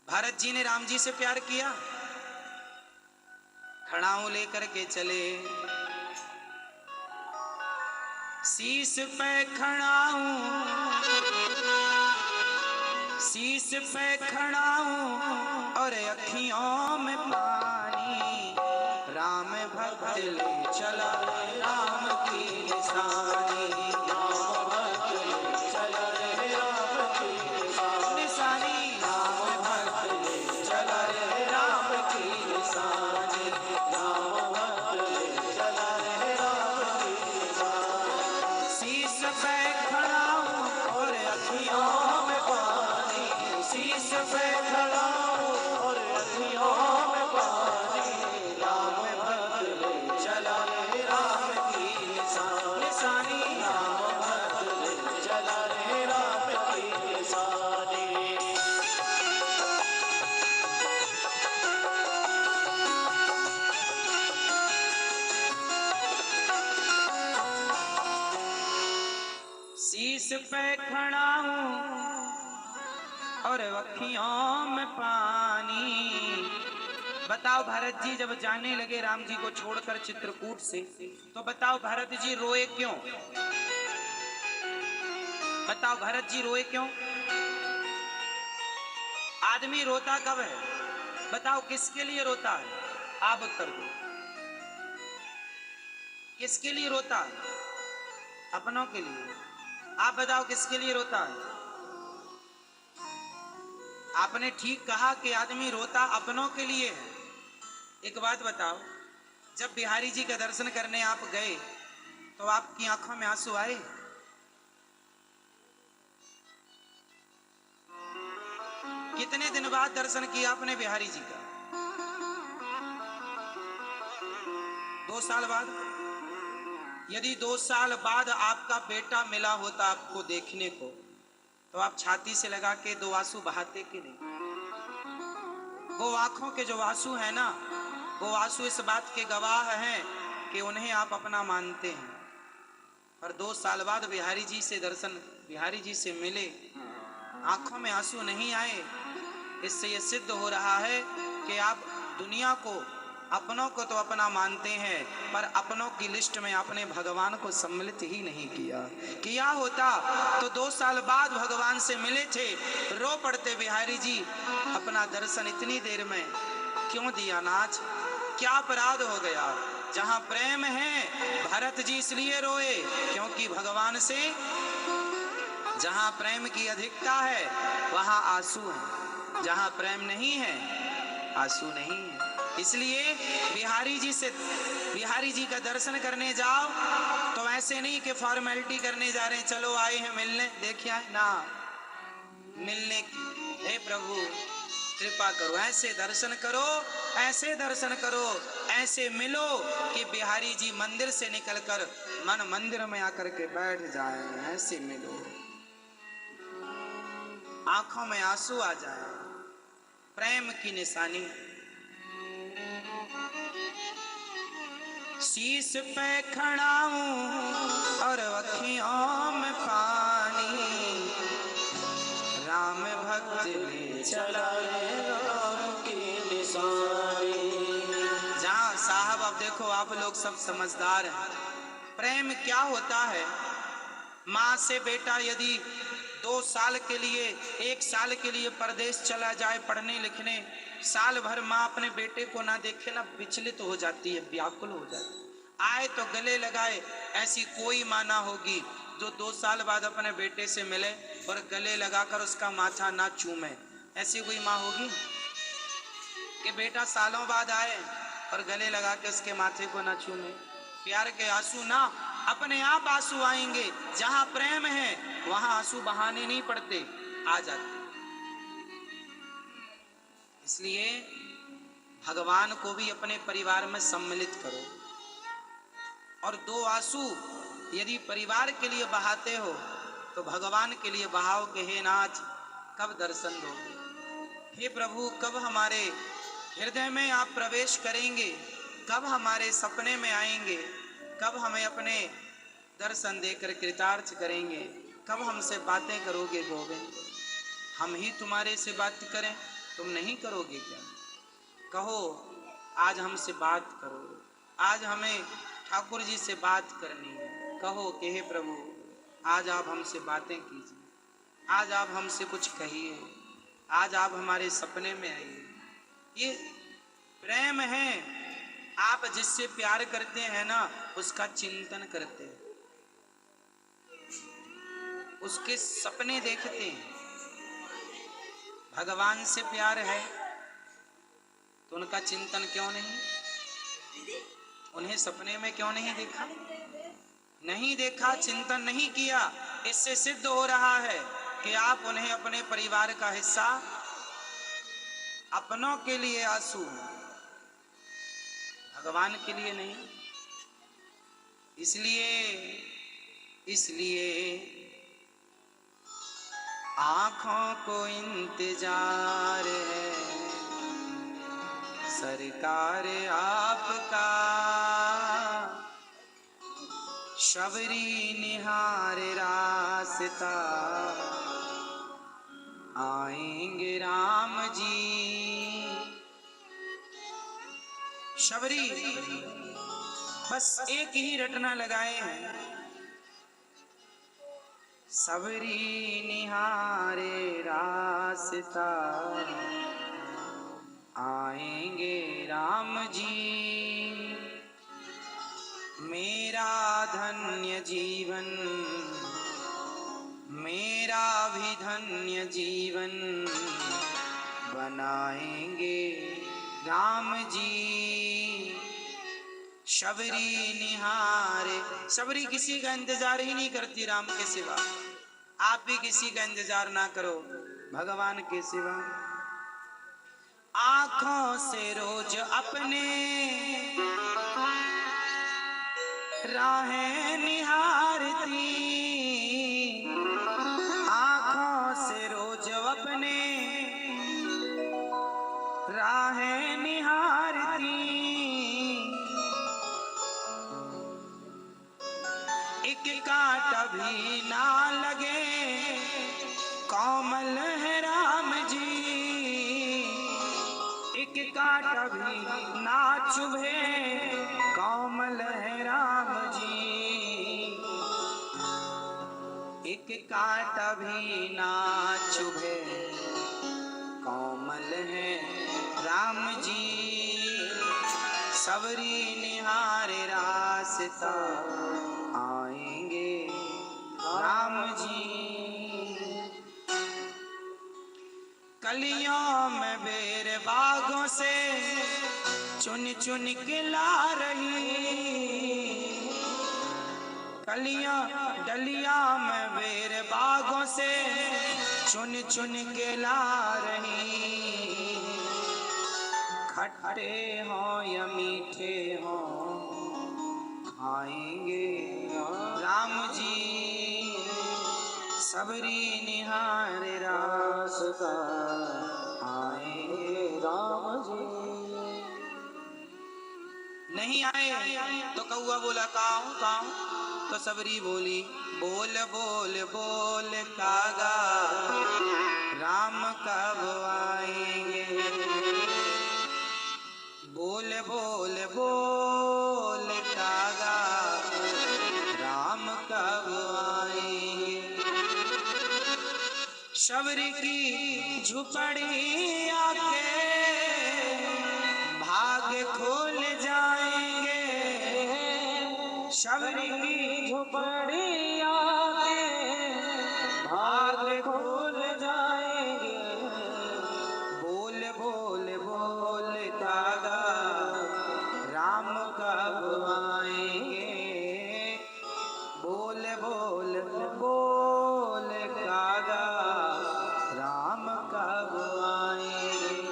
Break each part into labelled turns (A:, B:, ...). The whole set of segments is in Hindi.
A: भरत जी ने राम जी से प्यार किया, खड़ाऊं लेकर के चले, शीश पे खड़ाऊं, शीश पे खड़ाऊं और अखियों में पानी, राम भक्त ले चला राम की निशानी, राम भक्त ले चला राम की निशानी, राम भक्त ले चला राम की निशानी, राम भक्त ले चला राम की निशानी, शीश पे खड़ाऊं और अखियों में पानी, शीश पे खड़ाऊं और अखियों में पानी, राम भक्त ले चला राम की निशानी, राम भक्त ले चला राम की निशानी। शीश पे खड़ा हूँ और अखियों में पानी। बताओ भरत जी जब जाने लगे राम जी को छोड़कर चित्रकूट से, तो बताओ भरत जी रोए क्यों? बताओ भरत जी रोए क्यों? आदमी रोता कब है? बताओ किसके लिए रोता है? आप उत्तर दो। किसके लिए रोता है? अपनों के लिए। आप बताओ किसके लिए रोता है? आपने ठीक कहा कि आदमी रोता अपनों के लिए है। एक बात बताओ, जब बिहारी जी का दर्शन करने आप गए तो आपकी आंखों में आंसू आए? कितने दिन बाद दर्शन किया आपने बिहारी जी का? 2 साल बाद? यदि 2 साल बाद आपका बेटा मिला होता आपको देखने को, तो आप छाती से लगा के 2 आंसू बहाते कि नहीं? वो आंखों के जो आंसू है ना, वो आंसू इस बात के गवाह हैं कि उन्हें आप अपना मानते हैं। पर 2 साल बाद बिहारी जी से दर्शन, बिहारी जी से मिले, आंखों में आंसू नहीं आए। इससे यह सिद्ध हो रहा है कि आप दुनिया को, अपनों को तो अपना मानते हैं, पर अपनों की लिस्ट में आपने भगवान को सम्मिलित ही नहीं किया। किया होता तो 2 साल बाद भगवान से मिले थे, रो पड़ते बिहारी जी, अपना दर्शन इतनी देर में क्यों दिया नाच? क्या अपराध हो गया? जहां प्रेम है, भरत जी इसलिए रोए क्योंकि भगवान से जहां प्रेम की अधिकता है वहां आंसू है, जहां प्रेम नहीं है आंसू नहीं है। इसलिए बिहारी जी का दर्शन करने जाओ तो ऐसे नहीं कि फॉर्मेलिटी करने जा रहे हैं, चलो आए हैं मिलने, देखिए ना, मिलने की, हे प्रभु कृपा करो, ऐसे दर्शन करो, ऐसे दर्शन करो, ऐसे मिलो कि बिहारी जी मंदिर से निकलकर मन मंदिर में आकर के बैठ जाए। ऐसे मिलो, आंखों में आंसू आ जाए, प्रेम की निशानी। शीश पे खड़ा हूँ और अखियों में पानी, राम भक्त ले चला राम की निशानी। जहाँ साहब, अब देखो आप लोग सब समझदार हैं, प्रेम क्या होता है? माँ से बेटा यदि 2 साल के लिए, 1 साल के लिए परदेश चला जाए पढ़ने लिखने, साल भर माँ अपने बेटे को ना देखे ना, विचलित हो जाती है, व्याकुल हो जाती है। आए तो गले लगाए, ऐसी कोई माँ ना होगी जो 2 साल बाद अपने बेटे से मिले और गले लगाकर उसका माथा ना चूमे। ऐसी कोई माँ होगी कि बेटा सालों बाद आए और गले लगा के उसके माथे को ना चूमे? प्यार के आंसू ना, अपने आप आंसू आएंगे। जहां प्रेम है वहां आंसू बहाने नहीं पड़ते, आ जाते। इसलिए भगवान को भी अपने परिवार में सम्मिलित करो, और 2 आंसू यदि परिवार के लिए बहाते हो तो भगवान के लिए बहाओ कि हे नाथ कब दर्शन दोगे, हे प्रभु कब हमारे हृदय में आप प्रवेश करेंगे, कब हमारे सपने में आएंगे, कब हमें अपने दर्शन देकर कृतार्थ करेंगे, कब हमसे बातें करोगे गोविंद? हम ही तुम्हारे से बात करें, तुम नहीं करोगे क्या? कहो आज हमसे बात करो, आज हमें ठाकुर जी से बात करनी है। कहो कि हे प्रभु आज आप हमसे बातें कीजिए, आज आप हमसे कुछ कहिए, आज आप हमारे सपने में आइए। ये प्रेम है। आप जिससे प्यार करते हैं ना उसका चिंतन करते हैं, उसके सपने देखते हैं। भगवान से प्यार है तो उनका चिंतन क्यों नहीं? उन्हें सपने में क्यों नहीं देखा? नहीं देखा, चिंतन नहीं किया। इससे सिद्ध हो रहा है कि आप उन्हें अपने परिवार का हिस्सा, अपनों के लिए आंसू, भगवान के लिए नहीं। इसलिए आंखों को इंतजार है सरकार आपका, शबरी निहार रास्ता आएंगे राम जी। शबरी बस एक ही रटना लगाए हैं, सबरी निहारे रास्ता आएंगे राम जी। मेरा धन्य जीवन, मेरा भी धन्य जीवन बनाएंगे राम जी। शबरी निहारे, शबरी किसी का इंतजार ही नहीं करती राम के सिवा। आप भी किसी का इंतजार ना करो भगवान के सिवा। आंखों से रोज अपने राहें निहारती, आंखों से रोज अपने राहें निहारती। एक कांटा भी ना लगे कोमल है राम जी, एक कांटा भी ना चुभे कोमल है राम जी, एक कांटा भी ना चुभे कोमल है राम जी। सबरी निहारे रास्ता आएंगे राम जी। कलियों में बेर बागों से चुन चुन के ला रही, कलियां डलिया में बेर बागों से चुन चुन के ला रही। खट्टे हों या मीठे हों खाएंगे राम जी। सबरी निहार रास्ता आएंगे राम जी। नहीं आए तो कौआ बोला काऊ काऊ, तो सबरी बोली बोल बोल बोल कागा राम कब आएंगे। बोल बोल बोल कागा राम कब आएंगे। शबरी की झुपड़ी आके भाग खोल जाएंगे, शबरी की झुपड़ी आके भाग खोल जाएंगे। बोल बोल बोल कागा राम कब आएंगे। बोल बोल बोल कागा राम कब आएंगे।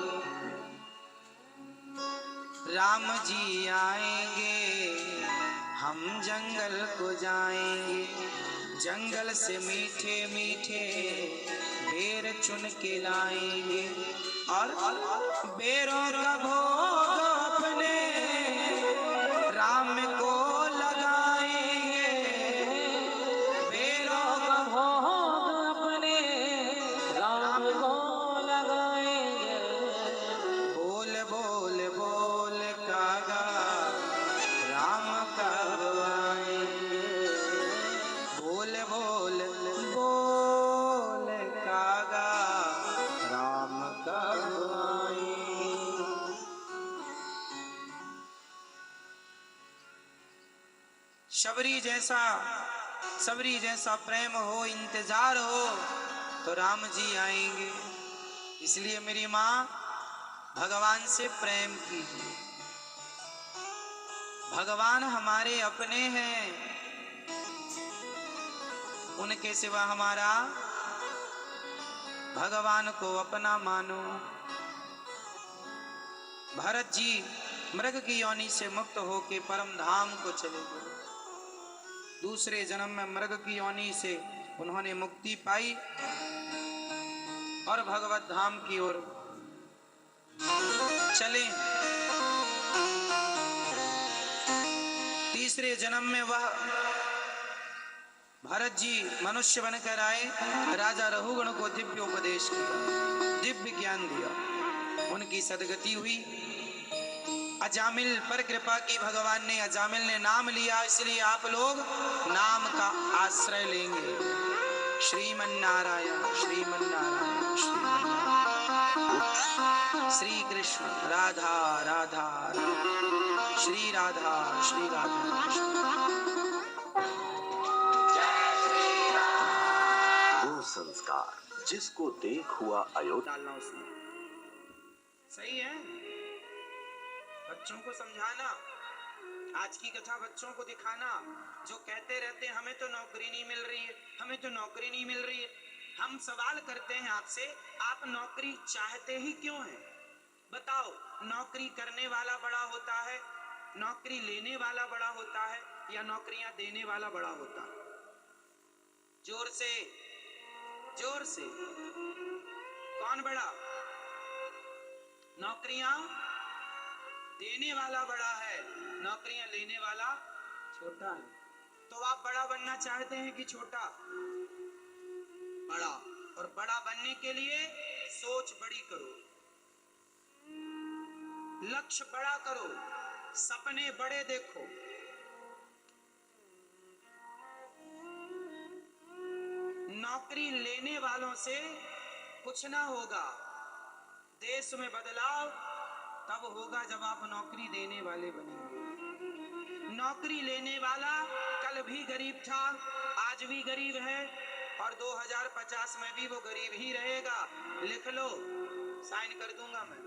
A: राम जी आएंगे हम जंगल को जाएंगे, जंगल से मीठे मीठे बेर चुन के लाएंगे और बेरों का भोग अपने राम को लगाएंगे। बेरों का भोग अपने राम को लगाएंगे। सबरी जैसा प्रेम हो, इंतजार हो तो राम जी आएंगे। इसलिए मेरी माँ, भगवान से प्रेम कीजिए। भगवान हमारे अपने हैं, उनके सिवा हमारा भगवान को अपना मानो। भरत जी मृग की योनि से मुक्त होके परम धाम को चले गए। दूसरे जन्म में मृग की योनि से उन्होंने मुक्ति पाई और भगवत धाम की ओर चले। तीसरे जन्म में वह भरत जी मनुष्य बनकर आए, राजा रघुगण को दिव्य उपदेश किया, दिव्य ज्ञान दिया, उनकी सदगति हुई। अजामिल पर कृपा की भगवान ने, अजामिल ने नाम लिया, इसलिए आप लोग नाम का आश्रय लेंगे। श्रीमन्नारायण श्रीमन्नारायण श्रीमन्नारायण, श्री कृष्ण राधा राधा राधा, श्री राधा श्री राधा।
B: वो संस्कार जिसको देख हुआ अयोध्या
A: डालना उसमें सही है। बच्चों को समझाना, आज की कथा बच्चों को दिखाना, जो कहते रहते हैं हमें तो नौकरी नहीं मिल रही है, हमें तो नौकरी नहीं मिल रही है। हम सवाल करते हैं आपसे, आप नौकरी चाहते ही क्यों हैं? बताओ, नौकरी करने वाला बड़ा होता है, नौकरी लेने वाला बड़ा होता है, या नौकरियां देने वाला बड़ा होता है? जोर से जोर से, कौन बड़ा? नौकरियां देने वाला बड़ा है, नौकरियां लेने वाला छोटा है। तो आप बड़ा बनना चाहते हैं कि छोटा? बड़ा। और बड़ा बनने के लिए सोच बड़ी करो, लक्ष्य बड़ा करो, सपने बड़े देखो। नौकरी लेने वालों से कुछ ना होगा। देश में बदलाव तब होगा जब आप नौकरी देने वाले बनेंगे। नौकरी लेने वाला कल भी गरीब था, आज भी गरीब है, और 2050 में भी वो गरीब ही रहेगा। लिख लो, साइन कर दूंगा मैं।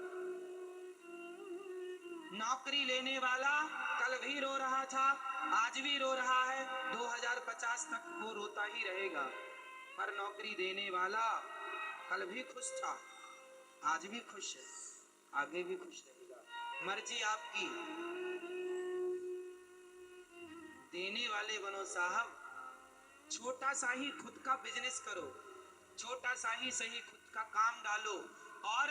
A: नौकरी लेने वाला कल भी रो रहा था, आज भी रो रहा है, 2050 तक वो रोता ही रहेगा। पर नौकरी देने वाला कल भी खुश था, आज भी खुश है, आगे भी खुश रहेगा। मर्जी आपकी। देने वाले बनो साहब। छोटा सा ही खुद का बिजनेस करो, छोटा सा ही सही खुद का काम डालो, और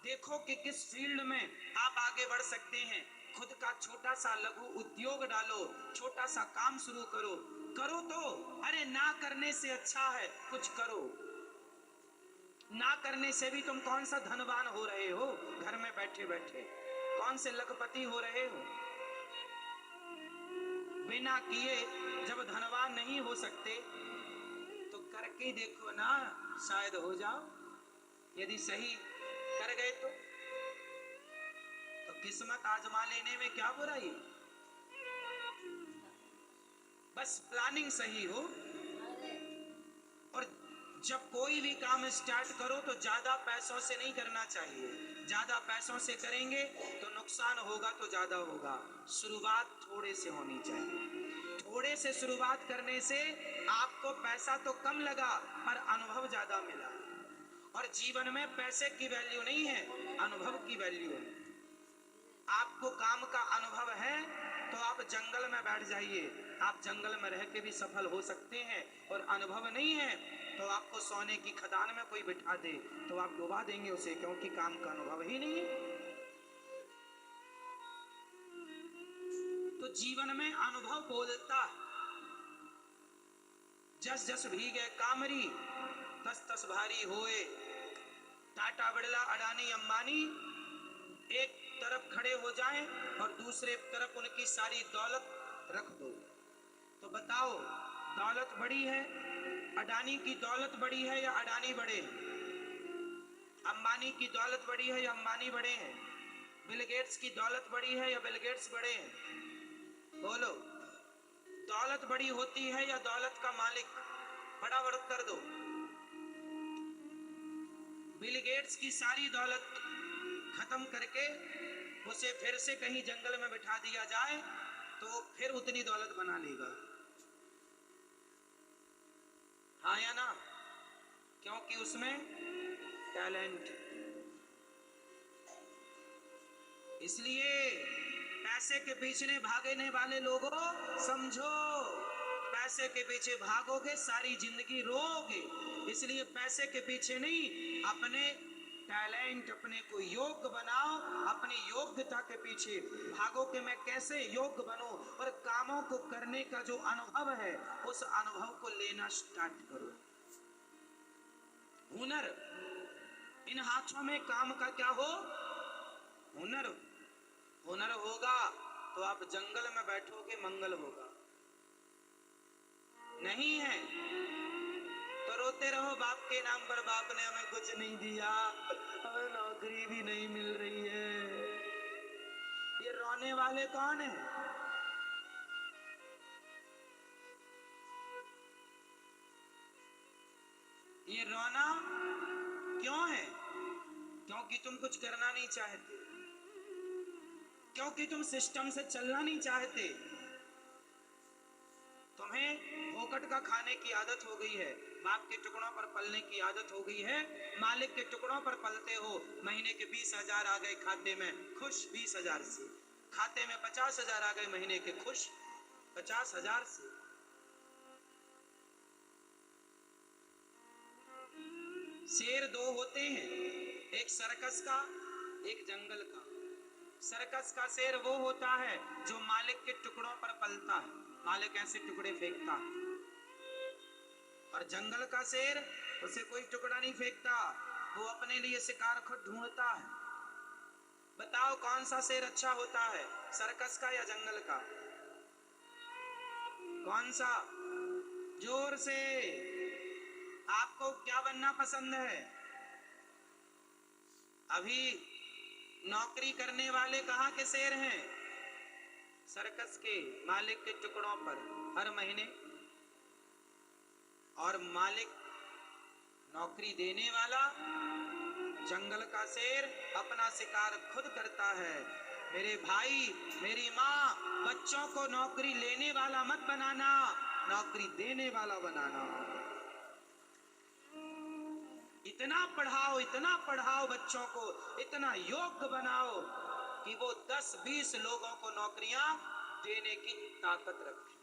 A: देखो कि किस फील्ड में आप आगे बढ़ सकते हैं। खुद का छोटा सा लघु उद्योग डालो, छोटा सा काम शुरू करो। करो तो, अरे ना करने से अच्छा है कुछ करो। ना करने से भी तुम कौन सा धनवान हो रहे हो? घर में बैठे बैठे कौन से लखपति हो रहे हो? बिना किए जब धनवान नहीं हो सकते तो करके देखो ना, शायद हो जाओ। यदि सही कर गए तो किस्मत आजमा लेने में क्या बुराई? बस प्लानिंग सही हो। और जब कोई भी काम स्टार्ट करो तो ज्यादा पैसों से नहीं करना चाहिए। ज्यादा पैसों से करेंगे तो नुकसान होगा तो ज्यादा होगा। शुरुआत थोड़े से होनी चाहिए। थोड़े से शुरुआत करने से आपको पैसा तो कम लगा पर अनुभव ज्यादा मिला। और जीवन में पैसे की वैल्यू नहीं है, अनुभव की वैल्यू है। आपको काम का अनुभव है तो आप जंगल में बैठ जाइए, आप जंगल में रह के भी सफल हो सकते हैं। और अनुभव नहीं है तो आपको सोने की खदान में कोई बिठा दे तो आप डुबा देंगे उसे, क्योंकि काम का अनुभव ही नहीं है। तो जीवन में अनुभव बोलता है। जस जस भीगे कामरी तस तस भारी होए। टाटा बिड़ला अडानी अंबानी एक तरफ खड़े हो जाएं और दूसरे तरफ उनकी सारी दौलत रख दो, तो बताओ दौलत बड़ी है, अडानी की दौलत बड़ी है या अडानी बड़े हैं? अंबानी की दौलत बड़ी है या अंबानी बड़े हैं? बिल गेट्स की दौलत बड़ी है या बिल गेट्स बड़े हैं? बोलो। दौलत बड़ी होती है या दौलत का मालिक? फटाफट उत्तर दो। बिल गेट्स की सारी दौलत खत्म करके उसे फिर से कहीं जंगल में बिठा दिया जाए तो फिर उतनी दौलत बना लेगा, हाँ या ना? क्योंकि उसमें टैलेंट। इसलिए पैसे के पीछे भागने वाले लोगों समझो, पैसे के पीछे भागोगे सारी जिंदगी रोओगे। इसलिए पैसे के पीछे नहीं, अपने टैलेंट, अपने को योग्य बनाओ, अपनी योग्यता के पीछे भागो कि मैं कैसे योग्य बनूं, और कामों को करने का जो अनुभव है उस अनुभव को लेना स्टार्ट करो। हुनर, इन हाथों में काम का क्या हो? हुनर। हुनर होगा तो आप जंगल में बैठोगे, मंगल होगा। नहीं है तो रोते रहो बाप के नाम पर, बाप ने हमें कुछ नहीं दिया, हमें नौकरी भी नहीं मिल रही है। ये रोने वाले कौन है? ये रोना क्यों है? क्योंकि तुम कुछ करना नहीं चाहते, क्योंकि तुम सिस्टम से चलना नहीं चाहते। तुम्हें फोकट का खाने की आदत हो गई है, बाप के टुकड़ों पर पलने की आदत हो गई है, मालिक के टुकड़ों पर पलते हो। महीने के 20,000 आ गए खाते में, खुश 20,000 से। खाते में 50,000 आ गए महीने के, खुश 50,000 से। शेर दो होते हैं, एक सर्कस का, एक जंगल का। सर्कस का शेर वो होता है जो मालिक के टुकड़ों पर पलता है, मालिक ऐसे टुकड़े फेंकता है। और जंगल का शेर, उसे कोई टुकड़ा नहीं फेंकता, वो अपने लिए शिकार खुद ढूंढता है। बताओ कौन सा शेर अच्छा होता है, सर्कस का या जंगल का? कौन सा? जोर से। आपको क्या बनना पसंद है? अभी नौकरी करने वाले कहाँ के शेर हैं? सर्कस के, मालिक के टुकड़ों पर हर महीने। और मालिक नौकरी देने वाला, जंगल का शेर, अपना शिकार खुद करता है। मेरे भाई, मेरी माँ, बच्चों को नौकरी लेने वाला मत बनाना, नौकरी देने वाला बनाना। इतना पढ़ाओ बच्चों को, इतना योग्य बनाओ कि वो 10-20 लोगों को नौकरियां देने की ताकत रखे।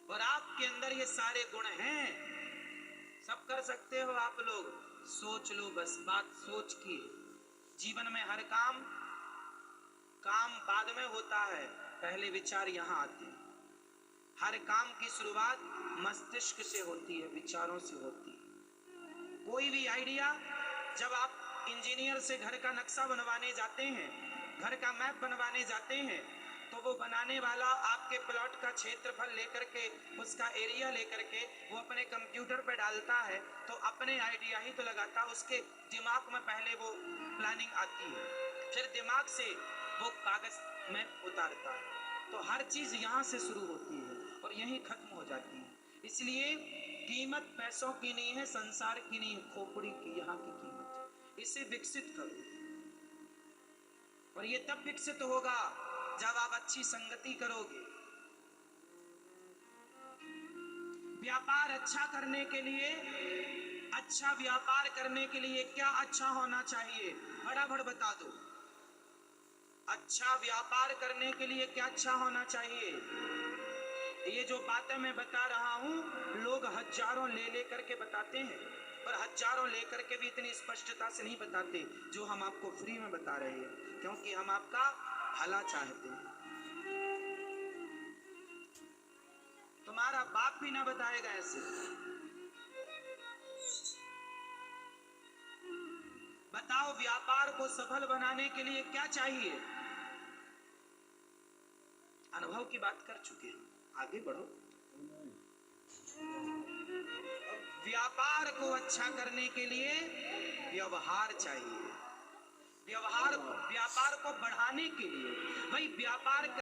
A: और आपके अंदर ये सारे गुण हैं, सब कर सकते हो आप लोग। सोच लो बस, बात सोच की। जीवन में हर काम बाद में होता है, पहले विचार यहाँ आते हैं। हर काम की शुरुआत मस्तिष्क से होती है, विचारों से होती है। कोई भी आइडिया, जब आप इंजीनियर से घर का नक्शा बनवाने जाते हैं, घर का मैप बनवाने जाते हैं, तो वो बनाने वाला आपके प्लॉट का क्षेत्रफल लेकर के, उसका एरिया लेकर के वो अपने कंप्यूटर पे डालता है, तो अपने आइडिया ही तो लगाता, उसके दिमाग में पहले वो प्लानिंग आती है, फिर दिमाग से वो कागज में उतारता है। तो हर चीज यहाँ से शुरू होती है और यहीं खत्म हो जाती है। इसलिए कीमत पैसों की नहीं है, संसार की नहीं है, खोपड़ी की यहाँ की कीमत है। इसे विकसित करो, और ये तब विकसित होगा जब आप अच्छी संगति करोगे। व्यापार अच्छा करने के लिए, अच्छा व्यापार करने के लिए क्या अच्छा होना चाहिए? फटाफट बता दो। अच्छा व्यापार करने के लिए क्या अच्छा होना चाहिए? ये जो बातें मैं बता रहा हूं, लोग हजारों ले करके बताते हैं, पर हजारों लेकर के भी इतनी स्पष्टता से नहीं बताते जो हम आपको फ्री में बता रहे हैं, क्योंकि हम आपका भला चाहते हैं। तुम्हारा बाप भी ना बताएगा ऐसे। बताओ व्यापार को सफल बनाने के लिए क्या चाहिए? अनुभव की बात कर चुके हैं, आगे बढ़ो। व्यापार को अच्छा करने के लिए व्यवहार चाहिए। व्यवहार को, व्यापार को बढ़ाने के लिए, भाई व्यापार